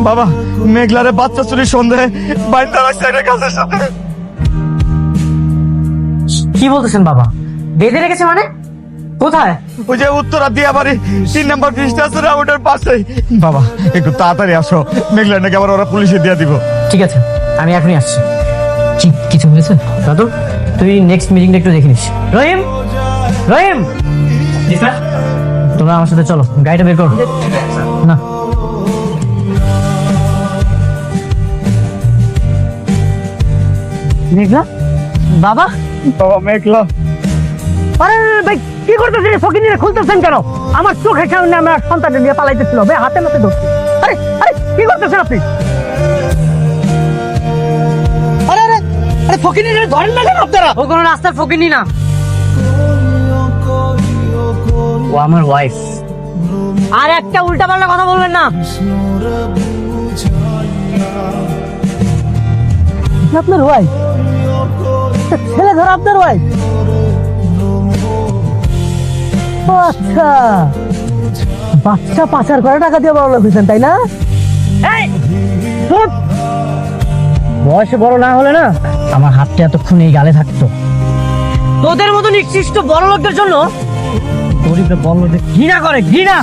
বাবা মেঘলারে বাচ্চা চুরির সন্দেহে বাইন্দা রাখছে একটা গাছের সাথে। কি বলতেছেন বাবা? বেঁধে রেখেছে মানে? কোথায়? ওই যে উত্তরা দিয়া বাড়ি 3 নম্বর ব্রিজটা আছে না, ওটার পাশে। বাবা একটু তাড়াতাড়ি আসো, মেঘলা নাকি আবার ওরা পুলিশে দিয়ে দিব। ঠিক আছে, আমি এখনই আসছি। কি কিছু হয়েছে দাদু? তুই নেক্সট মিটিংটা একটু দেখে নিস। রহিম, রহিম, তোমরা আমার সাথে চলো, গাড়িটা বের করো। না মেঘলা, বাবা। বাবা মেঘলা, আরে ভাই কি করতেছেন? ফকির নিয়ে খুলতেছেন কেন? আমার চোখের সামনে আমার সন্তানটা নিয়ে পালাইতেছিল ভাই, হাতে নাতে ধরছি। আরে আরে কি করতেছেন আপনি? আরে আরে আরে ফকির নিয়ে ধরেন না কেন আপনারা? ও কোনো রাস্তার ফকির না, ও আমার ওয়াইফ। আর একটা উল্টাপাল্টা কথা বলবেন না। আপনার ওয়াইফ? ছেলে ধর আপনার ওয়াইফ? আচ্ছা, বাচ্চা পাচার করে টাকা দিয়ে বড় লোক হয়েছেন তাই না? বয়সে বড় না হলে না আমার হাতটা এতক্ষণ এই গালে থাকতো। তোদের মতো নিকৃষ্ট বড় লোকদের জন্য গরিবরা বড় লোকদের ঘৃণা করে, ঘৃণা।